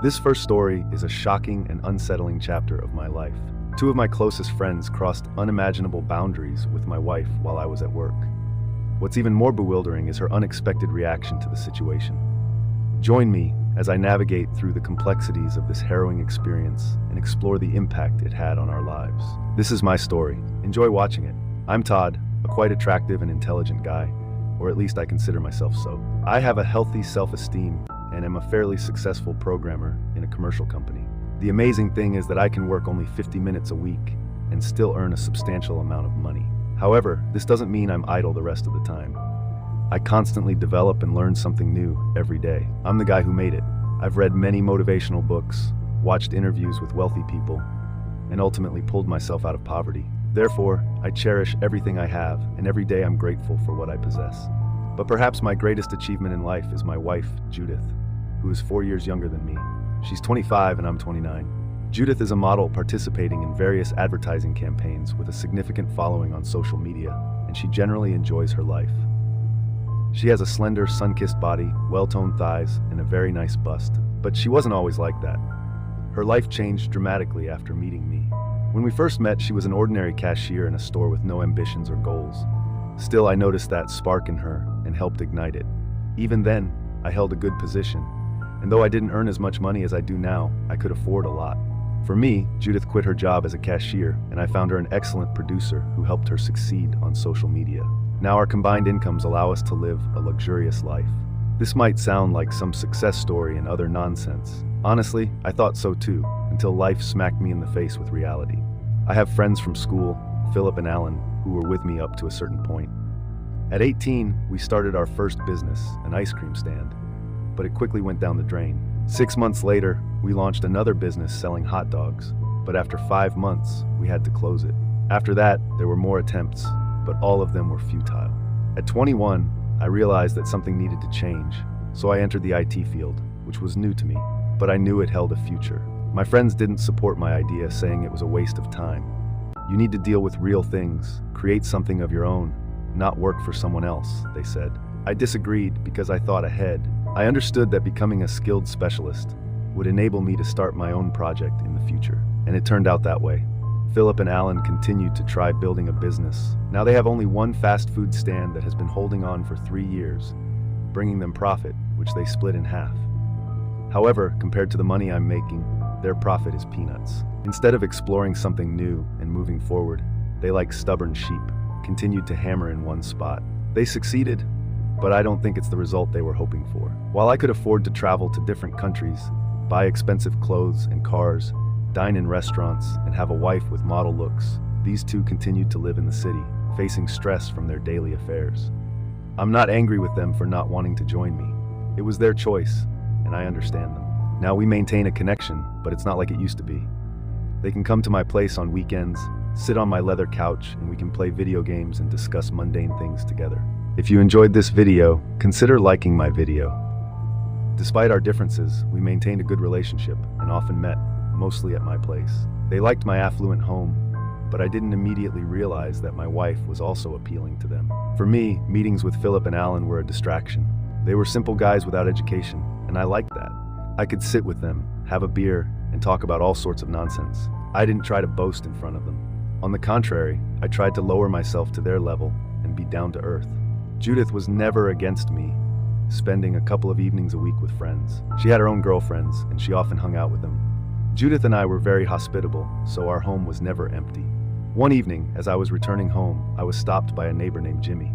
This first story is a shocking and unsettling chapter of my life. Two of my closest friends crossed unimaginable boundaries with my wife while I was at work. What's even more bewildering is her unexpected reaction to the situation. Join me as I navigate through the complexities of this harrowing experience and explore the impact it had on our lives. This is my story. Enjoy watching it. I'm Todd, a quite attractive and intelligent guy, or at least I consider myself so. I have a healthy self-esteem and am a fairly successful programmer in a commercial company. The amazing thing is that I can work only 50 minutes a week and still earn a substantial amount of money. However, this doesn't mean I'm idle the rest of the time. I constantly develop and learn something new every day. I'm the guy who made it. I've read many motivational books, watched interviews with wealthy people, and ultimately pulled myself out of poverty. Therefore, I cherish everything I have, and every day I'm grateful for what I possess. But perhaps my greatest achievement in life is my wife, Judith, who is 4 years younger than me. She's 25 and I'm 29. Judith is a model participating in various advertising campaigns with a significant following on social media, and she generally enjoys her life. She has a slender, sun-kissed body, well-toned thighs, and a very nice bust. But she wasn't always like that. Her life changed dramatically after meeting me. When we first met, she was an ordinary cashier in a store with no ambitions or goals. Still, I noticed that spark in her and helped ignite it. Even then, I held a good position, and though I didn't earn as much money as I do now, I could afford a lot. For me, Judith quit her job as a cashier, and I found her an excellent producer who helped her succeed on social media. Now our combined incomes allow us to live a luxurious life. This might sound like some success story and other nonsense. Honestly, I thought so too, until life smacked me in the face with reality. I have friends from school, Philip and Alan, who were with me up to a certain point. At 18, we started our first business, an ice cream stand, but it quickly went down the drain. 6 months later, we launched another business selling hot dogs, but after 5 months, we had to close it. After that, there were more attempts, but all of them were futile. At 21, I realized that something needed to change, so I entered the IT field, which was new to me, but I knew it held a future. My friends didn't support my idea, saying it was a waste of time. You need to deal with real things, create something of your own, not work for someone else, they said. I disagreed because I thought ahead. I understood that becoming a skilled specialist would enable me to start my own project in the future, and it turned out that way. Philip and Alan continued to try building a business. Now they have only one fast food stand that has been holding on for 3 years, bringing them profit, which they split in half. However, compared to the money I'm making, their profit is peanuts. Instead of exploring something new and moving forward, they, like stubborn sheep, continued to hammer in one spot. They succeeded, but I don't think it's the result they were hoping for. While I could afford to travel to different countries, buy expensive clothes and cars, dine in restaurants, and have a wife with model looks, these two continued to live in the city, facing stress from their daily affairs. I'm not angry with them for not wanting to join me. It was their choice, and I understand them. Now we maintain a connection, but it's not like it used to be. They can come to my place on weekends, sit on my leather couch, and we can play video games and discuss mundane things together. If you enjoyed this video, consider liking my video. Despite our differences, we maintained a good relationship and often met, mostly at my place. They liked my affluent home, but I didn't immediately realize that my wife was also appealing to them. For me, meetings with Philip and Alan were a distraction. They were simple guys without education, and I liked that. I could sit with them, have a beer, and talk about all sorts of nonsense. I didn't try to boast in front of them. On the contrary, I tried to lower myself to their level and be down to earth. Judith was never against me spending a couple of evenings a week with friends. She had her own girlfriends, and she often hung out with them. Judith and I were very hospitable, so our home was never empty. One evening, as I was returning home, I was stopped by a neighbor named Jimmy.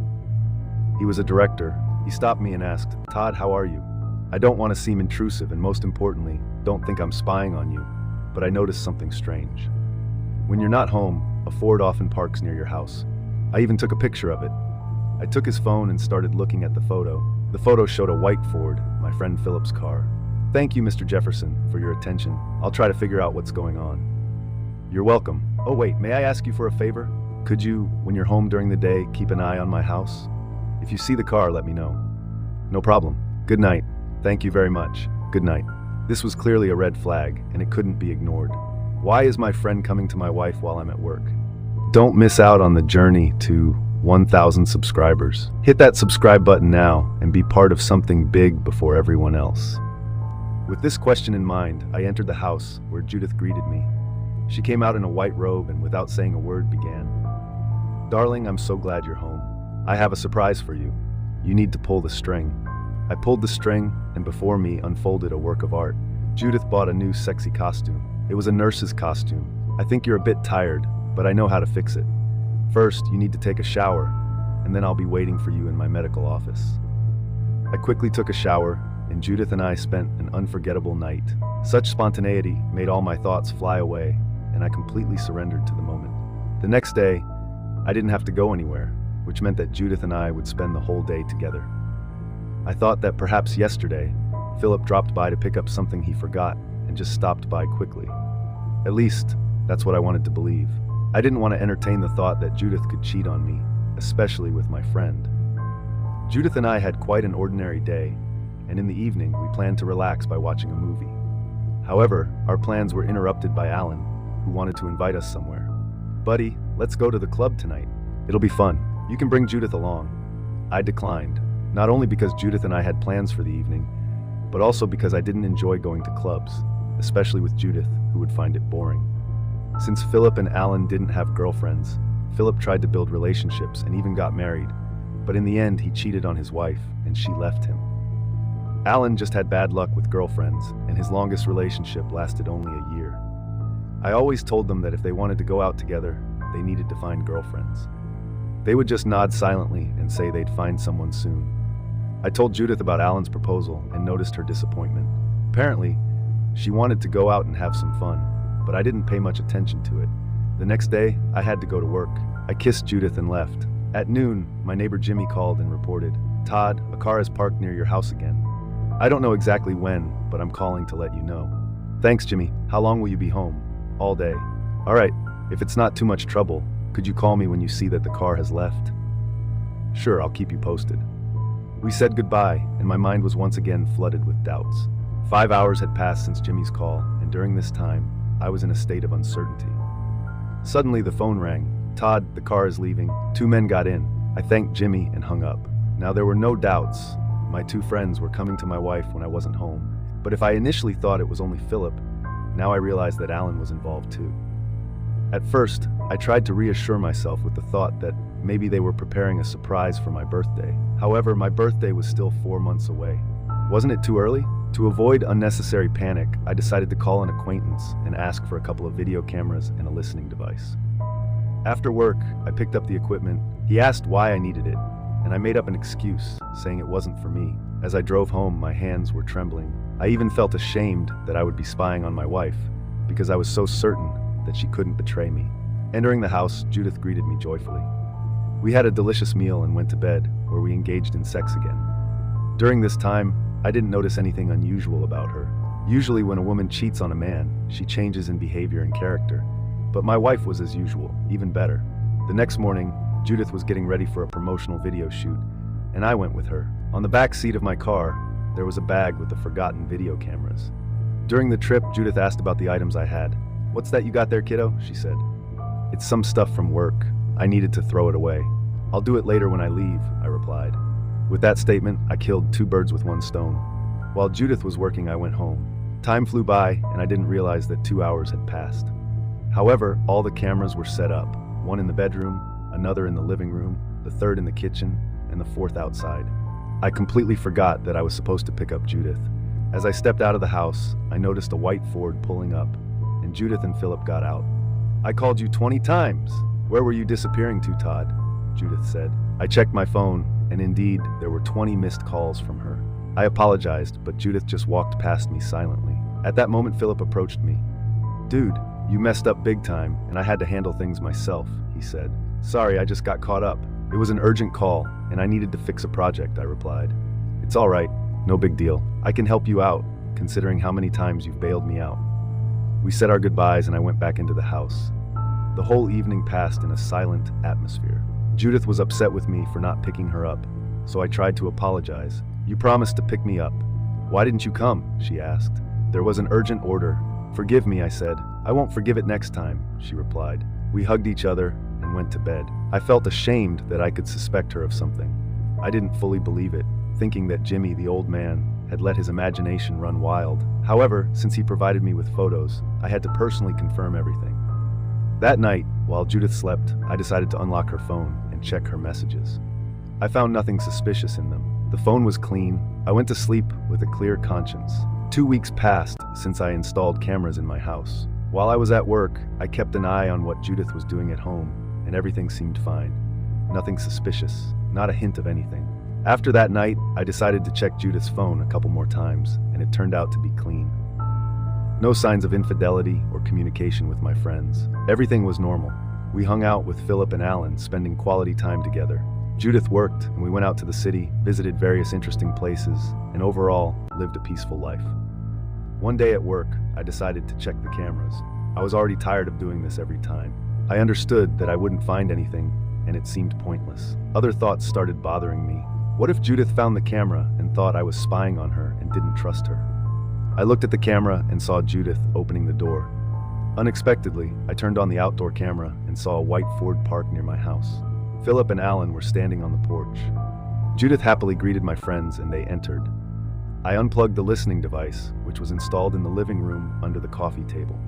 He was a director. He stopped me and asked, "Todd, how are you? I don't want to seem intrusive, and most importantly, don't think I'm spying on you, but I noticed something strange. When you're not home, a Ford often parks near your house. I even took a picture of it." I took his phone and started looking at the photo. The photo showed a white Ford, my friend Philip's car. "Thank you, Mr. Jefferson, for your attention. I'll try to figure out what's going on." "You're welcome. Oh wait, may I ask you for a favor? Could you, when you're home during the day, keep an eye on my house? If you see the car, let me know." "No problem. Good night. Thank you very much. Good night." This was clearly a red flag, and it couldn't be ignored. Why is my friend coming to my wife while I'm at work? Don't miss out on the journey to 1,000 subscribers. Hit that subscribe button now and be part of something big before everyone else. With this question in mind, I entered the house where Judith greeted me. She came out in a white robe and without saying a word began. "Darling, I'm so glad you're home. I have a surprise for you. You need to pull the string." I pulled the string, and before me unfolded a work of art. Judith bought a new sexy costume. It was a nurse's costume. "I think you're a bit tired, but I know how to fix it. First, you need to take a shower, and then I'll be waiting for you in my medical office." I quickly took a shower, and Judith and I spent an unforgettable night. Such spontaneity made all my thoughts fly away, and I completely surrendered to the moment. The next day, I didn't have to go anywhere, which meant that Judith and I would spend the whole day together. I thought that perhaps yesterday, Philip dropped by to pick up something he forgot and just stopped by quickly. At least, that's what I wanted to believe. I didn't want to entertain the thought that Judith could cheat on me, especially with my friend. Judith and I had quite an ordinary day, and in the evening we planned to relax by watching a movie. However, our plans were interrupted by Alan, who wanted to invite us somewhere. "Buddy, let's go to the club tonight. It'll be fun. You can bring Judith along." I declined, not only because Judith and I had plans for the evening, but also because I didn't enjoy going to clubs, especially with Judith, who would find it boring. Since Philip and Alan didn't have girlfriends, Philip tried to build relationships and even got married, but in the end he cheated on his wife and she left him. Alan just had bad luck with girlfriends, and his longest relationship lasted only a year. I always told them that if they wanted to go out together, they needed to find girlfriends. They would just nod silently and say they'd find someone soon. I told Judith about Alan's proposal and noticed her disappointment. Apparently, she wanted to go out and have some fun, but I didn't pay much attention to it. The next day, I had to go to work. I kissed Judith and left. At noon, my neighbor Jimmy called and reported, "Todd, a car is parked near your house again. I don't know exactly when, but I'm calling to let you know." "Thanks, Jimmy. How long will you be home?" "All day." "All right. If it's not too much trouble, could you call me when you see that the car has left?" "Sure, I'll keep you posted." We said goodbye, and my mind was once again flooded with doubts. 5 hours had passed since Jimmy's call, and during this time, I was in a state of uncertainty. Suddenly, the phone rang. "Todd, the car is leaving." 2 men got in. I thanked Jimmy and hung up. Now, there were no doubts. My 2 friends were coming to my wife when I wasn't home. But if I initially thought it was only Philip, now I realized that Alan was involved too. At first, I tried to reassure myself with the thought that maybe they were preparing a surprise for my birthday. However, my birthday was still 4 months away. Wasn't it too early? To avoid unnecessary panic, I decided to call an acquaintance and ask for a couple of video cameras and a listening device. After work, I picked up the equipment. He asked why I needed it, and I made up an excuse, saying it wasn't for me. As I drove home, my hands were trembling. I even felt ashamed that I would be spying on my wife, because I was so certain that she couldn't betray me. Entering the house, Judith greeted me joyfully. We had a delicious meal and went to bed, where we engaged in sex again. During this time, I didn't notice anything unusual about her. Usually when a woman cheats on a man, she changes in behavior and character. But my wife was as usual, even better. The next morning, Judith was getting ready for a promotional video shoot, and I went with her. On the back seat of my car, there was a bag with the forgotten video cameras. During the trip, Judith asked about the items I had. "What's that you got there, kiddo?" she said. "It's some stuff from work. I needed to throw it away." "I'll do it later when I leave," I replied. With that statement, I killed 2 birds with 1 stone. While Judith was working, I went home. Time flew by, and I didn't realize that 2 hours had passed. However, all the cameras were set up, 1 in the bedroom, another in the living room, the 3rd in the kitchen, and the 4th outside. I completely forgot that I was supposed to pick up Judith. As I stepped out of the house, I noticed a white Ford pulling up, and Judith and Philip got out. "I called you 20 times. Where were you disappearing to, Todd?" Judith said. I checked my phone, and indeed, there were 20 missed calls from her. I apologized, but Judith just walked past me silently. At that moment, Philip approached me. "Dude, you messed up big time, and I had to handle things myself," he said. "Sorry, I just got caught up. It was an urgent call, and I needed to fix a project," I replied. "It's all right, no big deal. I can help you out, considering how many times you've bailed me out." We said our goodbyes, and I went back into the house. The whole evening passed in a silent atmosphere. Judith was upset with me for not picking her up, so I tried to apologize. "You promised to pick me up. Why didn't you come?" she asked. "There was an urgent order." "Forgive me," I said. "I won't forgive it next time," she replied. We hugged each other and went to bed. I felt ashamed that I could suspect her of something. I didn't fully believe it, thinking that Jimmy, the old man, had let his imagination run wild. However, since he provided me with photos, I had to personally confirm everything. That night, while Judith slept, I decided to unlock her phone and check her messages. I found nothing suspicious in them. The phone was clean. I went to sleep with a clear conscience. 2 weeks passed since I installed cameras in my house. While I was at work, I kept an eye on what Judith was doing at home, and everything seemed fine. Nothing suspicious, not a hint of anything. After that night, I decided to check Judith's phone a couple more times, and it turned out to be clean. No signs of infidelity or communication with my friends. Everything was normal. We hung out with Philip and Alan, spending quality time together. Judith worked, and we went out to the city, visited various interesting places, and overall, lived a peaceful life. One day at work, I decided to check the cameras. I was already tired of doing this every time. I understood that I wouldn't find anything, and it seemed pointless. Other thoughts started bothering me. What if Judith found the camera and thought I was spying on her and didn't trust her? I looked at the camera and saw Judith opening the door. Unexpectedly, I turned on the outdoor camera and saw a white Ford parked near my house. Philip and Alan were standing on the porch. Judith happily greeted my friends and they entered. I unplugged the listening device, which was installed in the living room under the coffee table.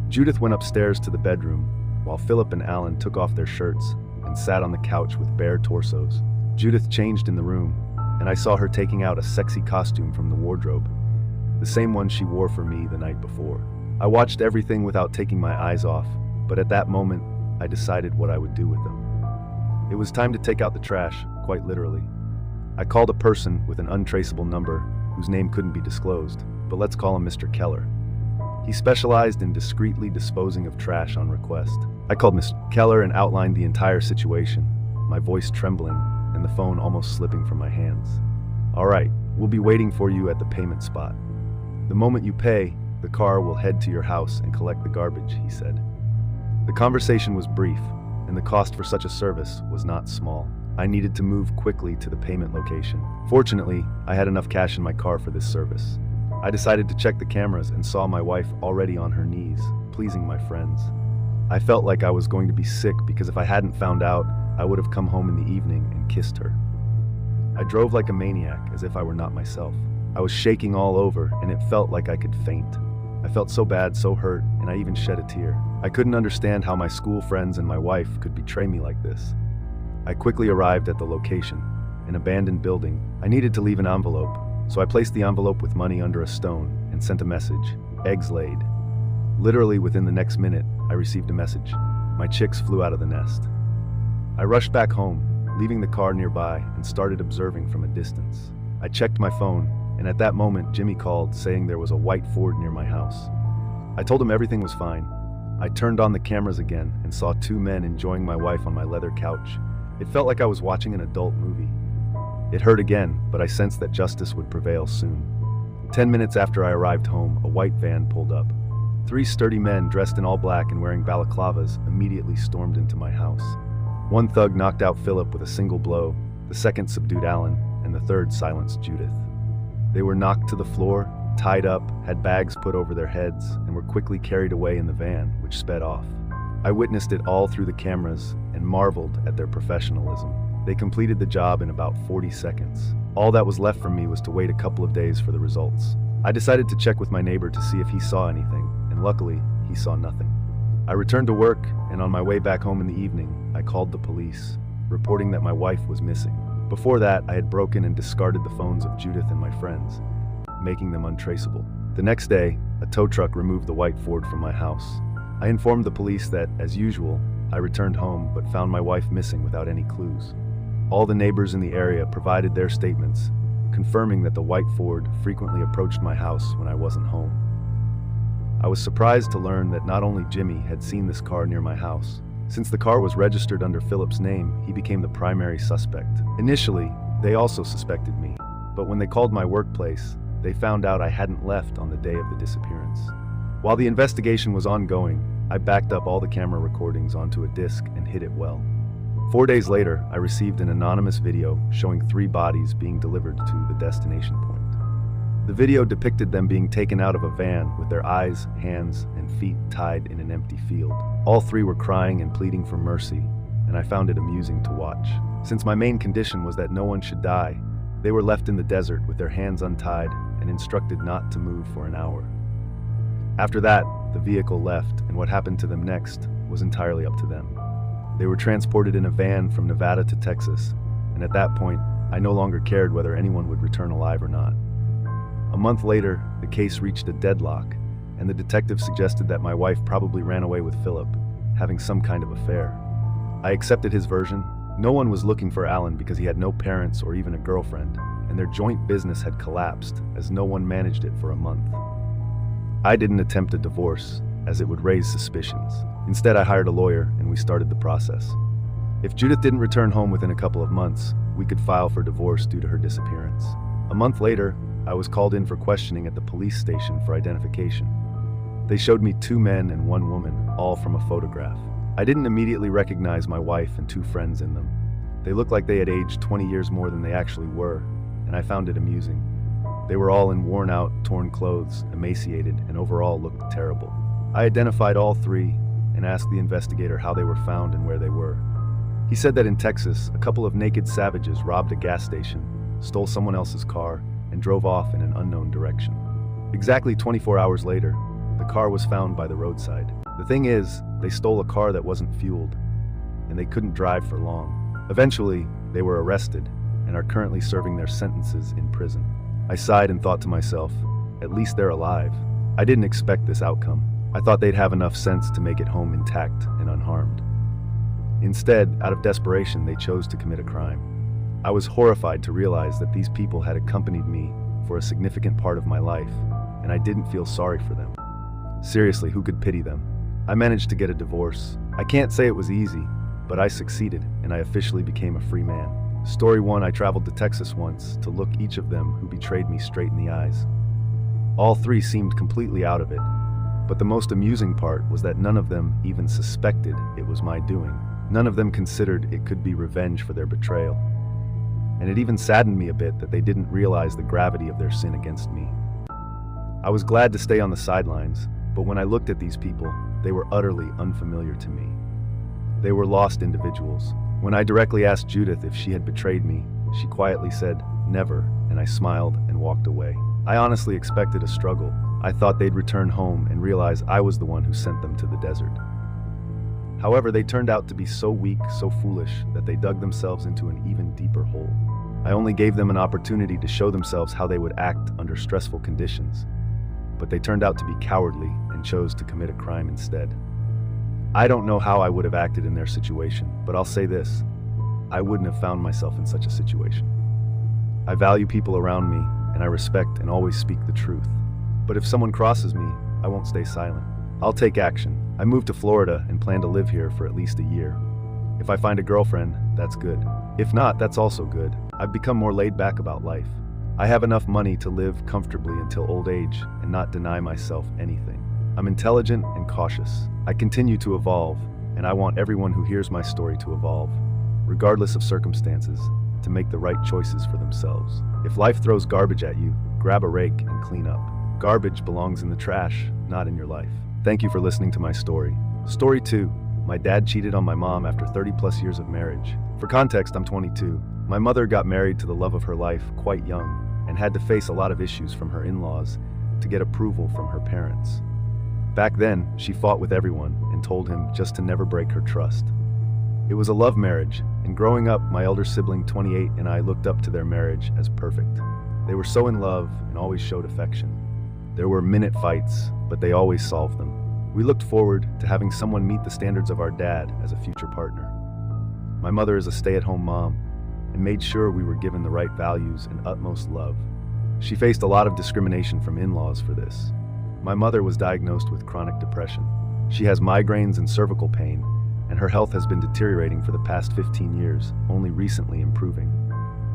Judith went upstairs to the bedroom, while Philip and Alan took off their shirts and sat on the couch with bare torsos. Judith changed in the room, and I saw her taking out a sexy costume from the wardrobe, the same one she wore for me the night before. I watched everything without taking my eyes off, but at that moment, I decided what I would do with them. It was time to take out the trash, quite literally. I called a person with an untraceable number whose name couldn't be disclosed, but let's call him Mr. Keller. He specialized in discreetly disposing of trash on request. I called Mr. Keller and outlined the entire situation, my voice trembling and the phone almost slipping from my hands. "All right, we'll be waiting for you at the payment spot. The moment you pay, the car will head to your house and collect the garbage," he said. The conversation was brief, and the cost for such a service was not small. I needed to move quickly to the payment location. Fortunately, I had enough cash in my car for this service. I decided to check the cameras and saw my wife already on her knees, pleasing my friends. I felt like I was going to be sick because if I hadn't found out, I would have come home in the evening and kissed her. I drove like a maniac, as if I were not myself. I was shaking all over, and it felt like I could faint. I felt so bad, so hurt, and I even shed a tear. I couldn't understand how my school friends and my wife could betray me like this. I quickly arrived at the location, an abandoned building. I needed to leave an envelope, so I placed the envelope with money under a stone and sent a message, "Eggs laid." Literally within the next minute, I received a message. My chicks flew out of the nest. I rushed back home, leaving the car nearby, and started observing from a distance. I checked my phone, and at that moment, Jimmy called, saying there was a white Ford near my house. I told him everything was fine. I turned on the cameras again and saw 2 men enjoying my wife on my leather couch. It felt like I was watching an adult movie. It hurt again, but I sensed that justice would prevail soon. 10 minutes after I arrived home, a white van pulled up. 3 sturdy men dressed in all black and wearing balaclavas immediately stormed into my house. One thug knocked out Philip with a single blow, the second subdued Alan, and the third silenced Judith. They were knocked to the floor, tied up, had bags put over their heads, and were quickly carried away in the van, which sped off. I witnessed it all through the cameras and marveled at their professionalism. They completed the job in about 40 seconds. All that was left for me was to wait a couple of days for the results. I decided to check with my neighbor to see if he saw anything, and luckily, he saw nothing. I returned to work, and on my way back home in the evening, I called the police, reporting that my wife was missing. Before that, I had broken and discarded the phones of Judith and my friends, making them untraceable. The next day, a tow truck removed the white Ford from my house. I informed the police that, as usual, I returned home but found my wife missing without any clues. All the neighbors in the area provided their statements, confirming that the white Ford frequently approached my house when I wasn't home. I was surprised to learn that not only Jimmy had seen this car near my house. Since the car was registered under Philip's name, he became the primary suspect. Initially, they also suspected me, but when they called my workplace, they found out I hadn't left on the day of the disappearance. While the investigation was ongoing, I backed up all the camera recordings onto a disk and hid it well. 4 days later, I received an anonymous video showing 3 bodies being delivered to the destination point. The video depicted them being taken out of a van with their eyes, hands, and feet tied in an empty field. All 3 were crying and pleading for mercy, and I found it amusing to watch. Since my main condition was that no one should die, They were left in the desert with their hands untied and instructed not to move for an hour. After that, the vehicle left, and what happened to them next was entirely up to them. They were transported in a van from Nevada to Texas, and at that point, I no longer cared whether anyone would return alive or not. A month later, the case reached a deadlock, and the detective suggested that my wife probably ran away with Philip, having some kind of affair. I accepted his version. No one was looking for Alan because he had no parents or even a girlfriend, and their joint business had collapsed as no one managed it for a month. I didn't attempt a divorce, as it would raise suspicions. Instead, I hired a lawyer and we started the process. If Judith didn't return home within a couple of months, we could file for divorce due to her disappearance. A month later, I was called in for questioning at the police station for identification. They showed me 2 men and 1 woman, all from a photograph. I didn't immediately recognize my wife and 2 friends in them. They looked like they had aged 20 years more than they actually were, and I found it amusing. They were all in worn-out, torn clothes, emaciated, and overall looked terrible. I identified all 3 and asked the investigator how they were found and where they were. He said that in Texas, a couple of naked savages robbed a gas station, stole someone else's car, and drove off in an unknown direction. Exactly 24 hours later, the car was found by the roadside. The thing is, they stole a car that wasn't fueled, and they couldn't drive for long. Eventually, they were arrested and are currently serving their sentences in prison. I sighed and thought to myself, at least they're alive. I didn't expect this outcome. I thought they'd have enough sense to make it home intact and unharmed. Instead, out of desperation, they chose to commit a crime. I was horrified to realize that these people had accompanied me for a significant part of my life, and I didn't feel sorry for them. Seriously, who could pity them? I managed to get a divorce. I can't say it was easy, but I succeeded, and I officially became a free man. Story 1, I traveled to Texas once to look each of them who betrayed me straight in the eyes. All 3 seemed completely out of it, but the most amusing part was that none of them even suspected it was my doing. None of them considered it could be revenge for their betrayal. And it even saddened me a bit that they didn't realize the gravity of their sin against me. I was glad to stay on the sidelines, but when I looked at these people, they were utterly unfamiliar to me. They were lost individuals. When I directly asked Judith if she had betrayed me, she quietly said, "Never," and I smiled and walked away. I honestly expected a struggle. I thought they'd return home and realize I was the one who sent them to the desert. However, they turned out to be so weak, so foolish, that they dug themselves into an even deeper hole. I only gave them an opportunity to show themselves how they would act under stressful conditions, but they turned out to be cowardly and chose to commit a crime instead. I don't know how I would have acted in their situation, but I'll say this: I wouldn't have found myself in such a situation. I value people around me, and I respect and always speak the truth. But if someone crosses me, I won't stay silent. I'll take action. I moved to Florida and plan to live here for at least a year. If I find a girlfriend, that's good. If not, that's also good. I've become more laid back about life. I have enough money to live comfortably until old age and not deny myself anything. I'm intelligent and cautious. I continue to evolve, and I want everyone who hears my story to evolve, regardless of circumstances, to make the right choices for themselves. If life throws garbage at you, grab a rake and clean up. Garbage belongs in the trash, not in your life. Thank you for listening to my story. Story 2. My dad cheated on my mom after 30+ years of marriage. For context, I'm 22. My mother got married to the love of her life quite young and had to face a lot of issues from her in-laws to get approval from her parents. Back then, she fought with everyone and told him just to never break her trust. It was a love marriage, and growing up, my elder sibling, 28, and I looked up to their marriage as perfect. They were so in love and always showed affection. There were minute fights, but they always solved them. We looked forward to having someone meet the standards of our dad as a future partner. My mother is a stay-at-home mom and made sure we were given the right values and utmost love. She faced a lot of discrimination from in-laws for this. My mother was diagnosed with chronic depression. She has migraines and cervical pain, and her health has been deteriorating for the past 15 years, only recently improving.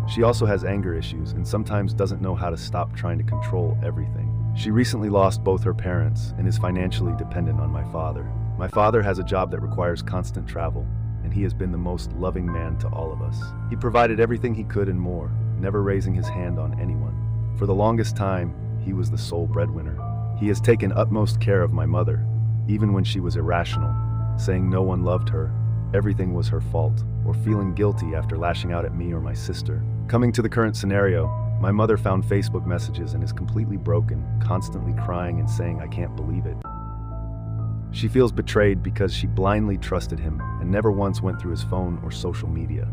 She also has anger issues and sometimes doesn't know how to stop trying to control everything. She recently lost both her parents and is financially dependent on my father. My father has a job that requires constant travel, and he has been the most loving man to all of us. He provided everything he could and more, never raising his hand on anyone. For the longest time, he was the sole breadwinner. He has taken utmost care of my mother, even when she was irrational, saying no one loved her, everything was her fault, or feeling guilty after lashing out at me or my sister. Coming to the current scenario, my mother found Facebook messages and is completely broken, constantly crying and saying, "I can't believe it." She feels betrayed because she blindly trusted him and never once went through his phone or social media.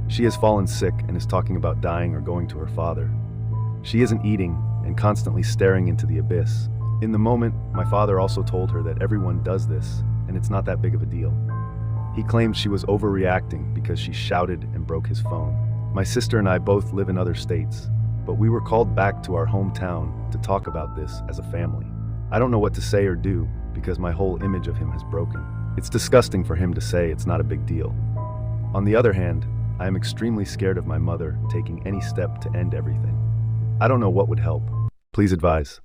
She has fallen sick and is talking about dying or going to her father. She isn't eating and constantly staring into the abyss. In the moment, my father also told her that everyone does this and it's not that big of a deal. He claimed she was overreacting because she shouted and broke his phone. My sister and I both live in other states, but we were called back to our hometown to talk about this as a family. I don't know what to say or do because my whole image of him has broken. It's disgusting for him to say it's not a big deal. On the other hand, I am extremely scared of my mother taking any step to end everything. I don't know what would help. Please advise.